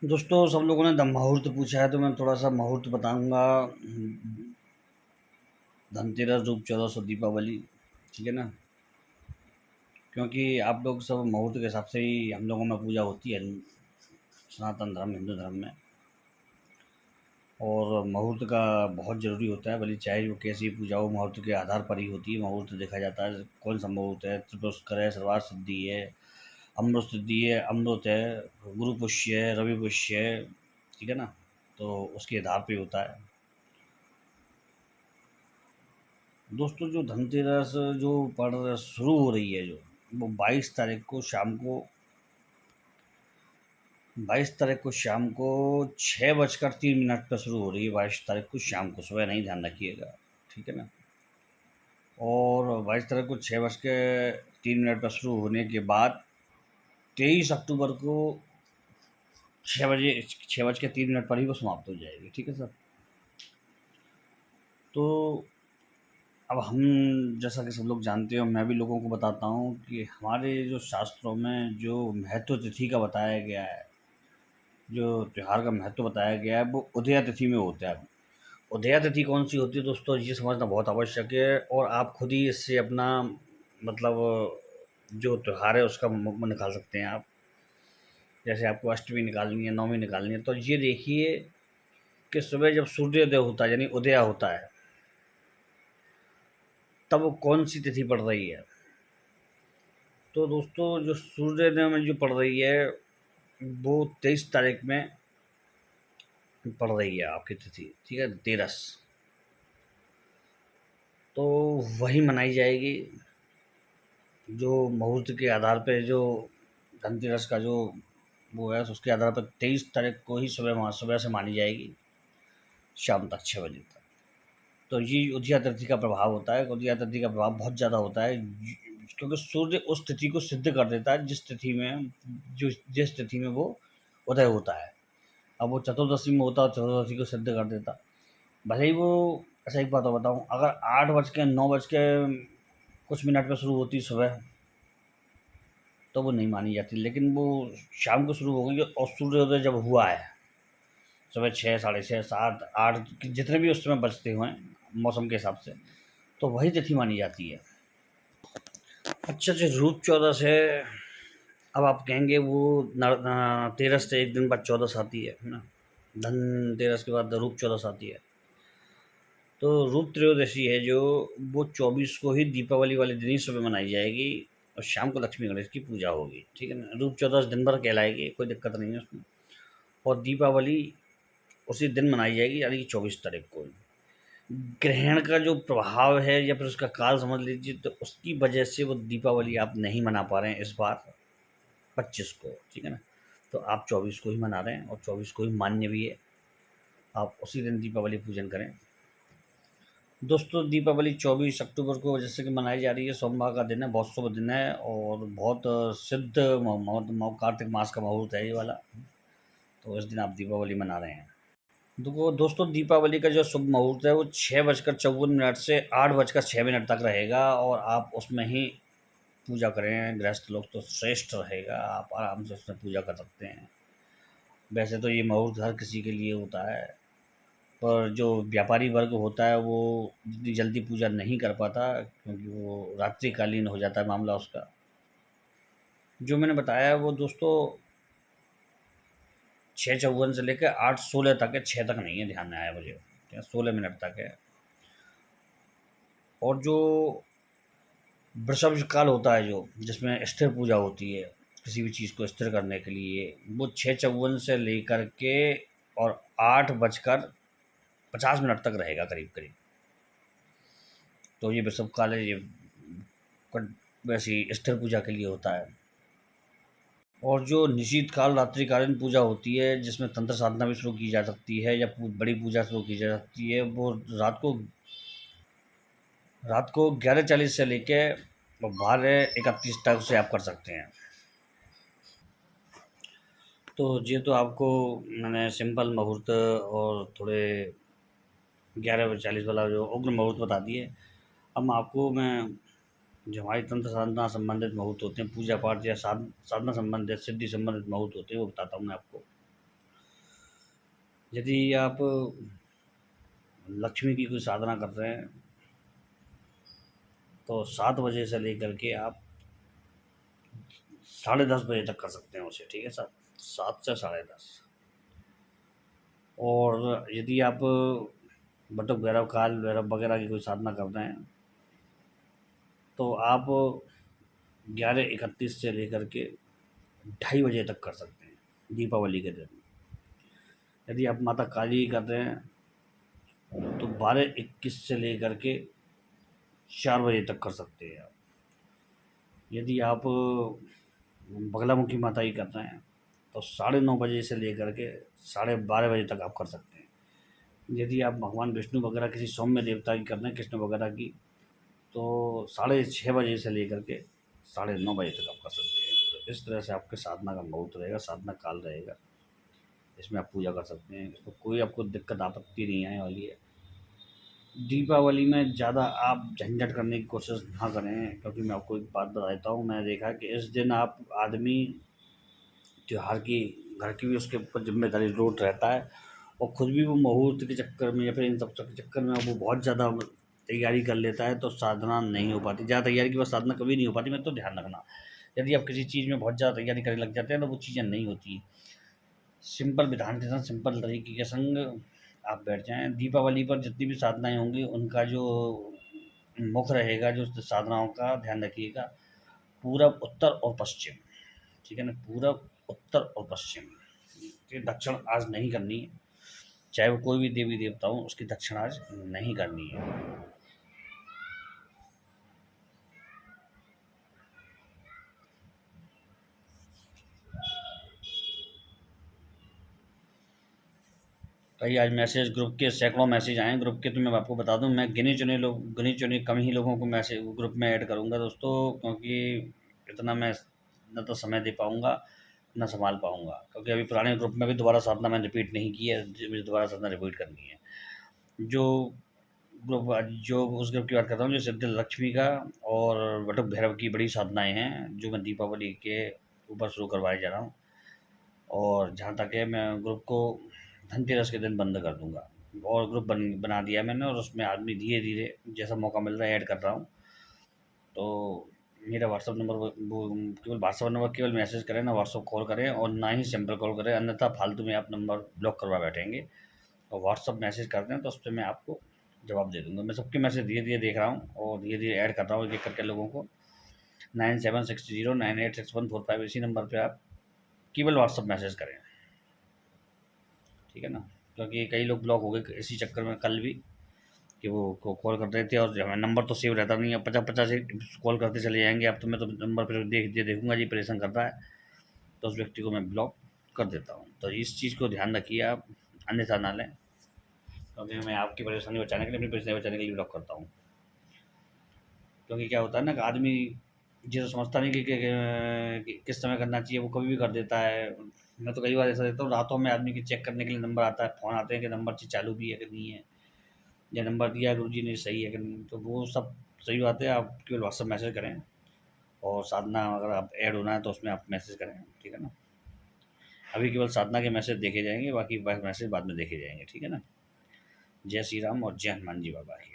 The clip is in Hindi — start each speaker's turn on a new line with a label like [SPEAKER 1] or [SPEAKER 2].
[SPEAKER 1] दोस्तों, सब लोगों ने मुहूर्त पूछा है तो मैं थोड़ा सा मुहूर्त बताऊंगा। धनतेरस, रूप चौदस और दीपावली। ठीक है ना? क्योंकि आप लोग सब मुहूर्त के हिसाब से ही हम लोगों में पूजा होती है, सनातन धर्म, हिंदू धर्म में। और मुहूर्त का बहुत ज़रूरी होता है, भले चाहे वो कैसी पूजा हो, मुहूर्त के आधार पर ही होती है। मुहूर्त देखा जाता है कौन सा मुहूर्त है। त्रिपुष्कर है, सर्वार्थ सिद्धि है, अमृत सिद्धि है, अमृत है, गुरु पुष्य है, रवि पुष्य है। ठीक है ना? तो उसके आधार पे होता है। दोस्तों, जो धनतेरस जो पड़ शुरू हो रही है, जो वो 22 तारीख को शाम को 6:03 पर शुरू हो रही है। 22 तारीख को शाम को, सुबह नहीं, ध्यान रखिएगा। ठीक है ना? और 22 तारीख को 6:03 पर शुरू होने के बाद 23 अक्टूबर को 6:03 पर ही वो समाप्त हो जाएगी। ठीक है सर? तो अब हम, जैसा कि सब लोग जानते हो, मैं भी लोगों को बताता हूँ कि हमारे जो शास्त्रों में जो महत्व तिथि का बताया गया है, जो त्योहार का महत्व बताया गया है, वो उदया तिथि में होता है। उदया तिथि कौन सी होती है दोस्तों, ये समझना बहुत आवश्यक है। और आप खुद ही इससे अपना मतलब जो त्योहार है उसका निकाल सकते हैं आप। जैसे आपको अष्टमी निकालनी है, नवमी निकालनी है, तो ये देखिए कि सुबह जब सूर्योदय होता है, यानी उदया होता है, तब वो कौन सी तिथि पड़ रही है। तो दोस्तों, जो सूर्योदय में जो पड़ रही है, वो 23 तारीख में पड़ रही है आपकी तिथि। ठीक है? तेरस। तो वही मनाई जाएगी, जो मुहूर्त के आधार पे, जो धनतेरस का जो वो है, उसके आधार पर 23 तारीख को ही सुबह से मानी जाएगी, शाम तक 6 बजे तक। तो ये उदया तिथि का प्रभाव होता है। उदया तिथि का प्रभाव बहुत ज़्यादा होता है, क्योंकि सूर्य उस तिथि को सिद्ध कर देता है जिस तिथि में वो उदय होता है। अब वो चतुर्दशी में होता है, चतुर्दशी को सिद्ध कर देता। भले ही वो, अच्छा एक बात और बताऊँ, अगर 8:09 पे शुरू होती सुबह, तो वो नहीं मानी जाती। लेकिन वो शाम को शुरू हो गई और सूर्योदय जब हुआ है, सुबह 6, साढ़े 6, 7, 8, जितने भी उस समय बजते हुए हैं मौसम के हिसाब से, तो वही तिथि मानी जाती है। अच्छा अच्छा, रूप चौदस है। अब आप कहेंगे वो तेरस से एक दिन बाद चौदस आती है ना? धनतेरस के बाद रूप चौदस आती है। तो रूप त्रयोदशी है जो, वो 24 को ही दीपावली वाले दिन ही सुबह मनाई जाएगी, और शाम को लक्ष्मी गणेश की पूजा होगी। ठीक है ना? रूप चौदस दिन भर कहलाएगी, कोई दिक्कत नहीं है उसमें। और दीपावली उसी दिन मनाई जाएगी, यानी कि 24 तारीख को। ग्रहण का जो प्रभाव है या फिर उसका काल समझ लीजिए, तो उसकी वजह से वो दीपावली आप नहीं मना पा रहे हैं इस बार 25 को। ठीक है ना? तो आप 24 को ही मना रहे हैं, और 24 को ही मान्य भी है। आप उसी दिन दीपावली पूजन करें। दोस्तों, दीपावली 24 अक्टूबर को जैसे कि मनाई जा रही है, सोमवार का दिन है, बहुत शुभ दिन है और बहुत सिद्ध कार्तिक मास का मुहूर्त है ये वाला। तो इस दिन आप दीपावली मना रहे हैं। देखो दोस्तों, दीपावली का जो शुभ मुहूर्त है वो 6:54 से 8:06 तक रहेगा, और आप उसमें ही पूजा करें। गृहस्थ लोग तो श्रेष्ठ रहेगा, आप आराम से उसमें पूजा कर सकते हैं। वैसे तो ये मुहूर्त हर किसी के लिए होता है, पर जो व्यापारी वर्ग होता है वो जितनी जल्दी पूजा नहीं कर पाता, क्योंकि वो रात्रिकालीन हो जाता है मामला उसका। जो मैंने बताया है वो दोस्तों 6:54 से लेकर 8:16 तक है, 6 तक नहीं है, ध्यान में आया मुझे। क्या 16 मिनट तक है। और जो वृषभ काल होता है, जो जिसमें स्थिर पूजा होती है किसी भी चीज़ को स्थिर करने के लिए, वो 6:54 से लेकर के और 8:50 तक रहेगा करीब करीब। तो ये वृषभ काल है, ये वैसी स्थिर पूजा के लिए होता है। और जो निशीत काल रात्रिकालीन पूजा होती है, जिसमें तंत्र साधना भी शुरू की जा सकती है या बड़ी पूजा शुरू की जा सकती है, वो रात को 11:40 से लेके 12:31 तक से आप कर सकते हैं। तो ये तो आपको मैंने सिंपल मुहूर्त और थोड़े 11:40 वाला जो उग्र मुहूर्त बता दिए। अब मैं जो हमारी तंत्र साधना संबंधित मुहूर्त होते हैं, पूजा पाठ या साधना संबंधित, सिद्धि संबंधित मुहूर्त होते हैं, वो बताता हूँ मैं आपको। यदि आप लक्ष्मी की कोई साधना कर रहे हैं तो 7 बजे से लेकर के आप 10:30 बजे तक कर सकते हैं उसे, ठीक है सर, 7 से 10:30। और यदि आप बटुक भैरव, काल भैरव वगैरह की कोई साधना कर रहे हैं तो आप 11:31 से लेकर के 2:30 बजे तक कर सकते हैं दीपावली के दिन। यदि आप माता काली की कर रहे हैं तो 12:21 से लेकर के 4 बजे तक कर सकते हैं आप। यदि आप बगलामुखी माता की कर रहे हैं तो 9:30 बजे से लेकर के 12:30 बजे तक आप कर सकते हैं। यदि आप भगवान विष्णु वगैरह किसी सौम्य देवता की कर रहे हैं, कृष्ण वगैरह की, तो 6:30 बजे से लेकर के 9:30 बजे तक आप कर सकते हैं। तो इस तरह से आपके साधना का मुहूर्त रहेगा, साधना काल रहेगा, इसमें आप पूजा कर सकते हैं। इसमें कोई आपको दिक्कत आपत्ति नहीं आने वाली है। दीपावली में ज़्यादा आप झंझट करने की कोशिश ना करें, क्योंकि मैं आपको एक बात बता देता हूँ, मैंने देखा कि इस दिन आप आदमी त्योहार की, घर की भी उसके ऊपर जिम्मेदारी लोड रहता है, और खुद भी वो मुहूर्त के चक्कर में या फिर इन सब के चक्कर में वो बहुत ज़्यादा तैयारी कर लेता है, तो साधना नहीं हो पाती। ज़्यादा तैयारी के बाद साधना कभी नहीं हो पाती, मैं तो ध्यान रखना। यदि आप किसी चीज़ में बहुत ज़्यादा तैयारी करने लग जाते हैं तो वो चीज़ें नहीं होती। सिंपल विधान के साथ, सिंपल तरीके के संग आप बैठ जाएँ। दीपावली पर जितनी भी साधनाएँ होंगी उनका जो मुख रहेगा, जो साधनाओं का ध्यान रखिएगा, पूरब, उत्तर और पश्चिम, ठीक है ना? पूरब, उत्तर और पश्चिम, ये दक्षिण आज नहीं करनी है। चाहे वो कोई भी देवी देवता हो, उसकी दक्षिण आज नहीं करनी है। कई आज मैसेज ग्रुप के सैकड़ों मैसेज आए हैं ग्रुप के, तो मैं आपको बता दूं, मैं गिने चुने कम ही लोगों को मैसेज ग्रुप में ऐड करूंगा दोस्तों, क्योंकि इतना मैं न तो समय दे पाऊंगा, ना संभाल पाऊंगा, क्योंकि अभी पुराने ग्रुप में भी दोबारा साधना मैंने रिपीट नहीं की है, मुझे दोबारा साधना रिपीट करनी है। जो ग्रुप, जो उस ग्रुप की बात कर रहा हूँ जो सिद्ध लक्ष्मी का और बटुक भैरव की बड़ी साधनाएं हैं, जो मैं दीपावली के ऊपर शुरू करवाए जा रहा हूँ। और जहाँ तक है, मैं ग्रुप को धनतेरस के दिन बंद कर दूँगा, और ग्रुप बना दिया है मैंने, और उसमें आदमी धीरे-धीरे जैसा मौका मिल रहा है ऐड कर रहा हूँ। तो मेरा व्हाट्सएप नंबर, वो केवल व्हाट्सएप नंबर केवल मैसेज करें, ना व्हाट्सएप कॉल करें और ना ही सिंपल कॉल करें, अन्यथा फालतू में आप नंबर ब्लॉक करवा बैठेंगे। और व्हाट्सएप मैसेज कर दें तो उस पे मैं आपको जवाब दे दूँगा। मैं सबके मैसेज धीरे-धीरे देख रहा हूँ और धीरे-धीरे ऐड कर रहा हूँ एक-एक करके लोगों को। 9760986145 इसी नंबर पे आप केवल व्हाट्सएप मैसेज करें, ठीक है ना? क्योंकि कई लोग ब्लॉक हो गए इसी चक्कर में कल भी, कि वो कॉल कर रहे थे और हमें नंबर तो सेव रहता नहीं है, 50-50 ही कॉल करते चले जाएँगे। अब तो मैं तो नंबर फिर देखूँगा जी परेशान कर रहा है, तो उस व्यक्ति को मैं ब्लॉक कर देता हूँ। तो इस चीज़ को ध्यान रखिए आप, अन्यथा ना लें, क्योंकि मैं आपकी परेशानी बचाने के लिए, अपनी परेशानी बचाने के लिए ब्लॉक करता हूँ। क्योंकि क्या होता है ना कि आदमी ये तो समझता नहीं कि किस समय करना चाहिए, वो कभी भी कर देता है। मैं तो कई बार ऐसा देता हूँ, रातों में आदमी की चेक करने के लिए नंबर आता है, फ़ोन आते हैं कि नंबर चालू भी है कि नहीं है, या नंबर दिया है गुरुजी ने सही है कि नहीं। तो वो सब सही बात है, आप केवल व्हाट्सएप मैसेज करें, और साधना अगर आप ऐड होना है तो उसमें आप मैसेज करें, ठीक है ना? अभी केवल साधना के मैसेज देखे जाएँगे, बाकी मैसेज बाद में देखे जाएँगे, ठीक है ना? जय श्री राम और जय हनुमान जी बाबा की।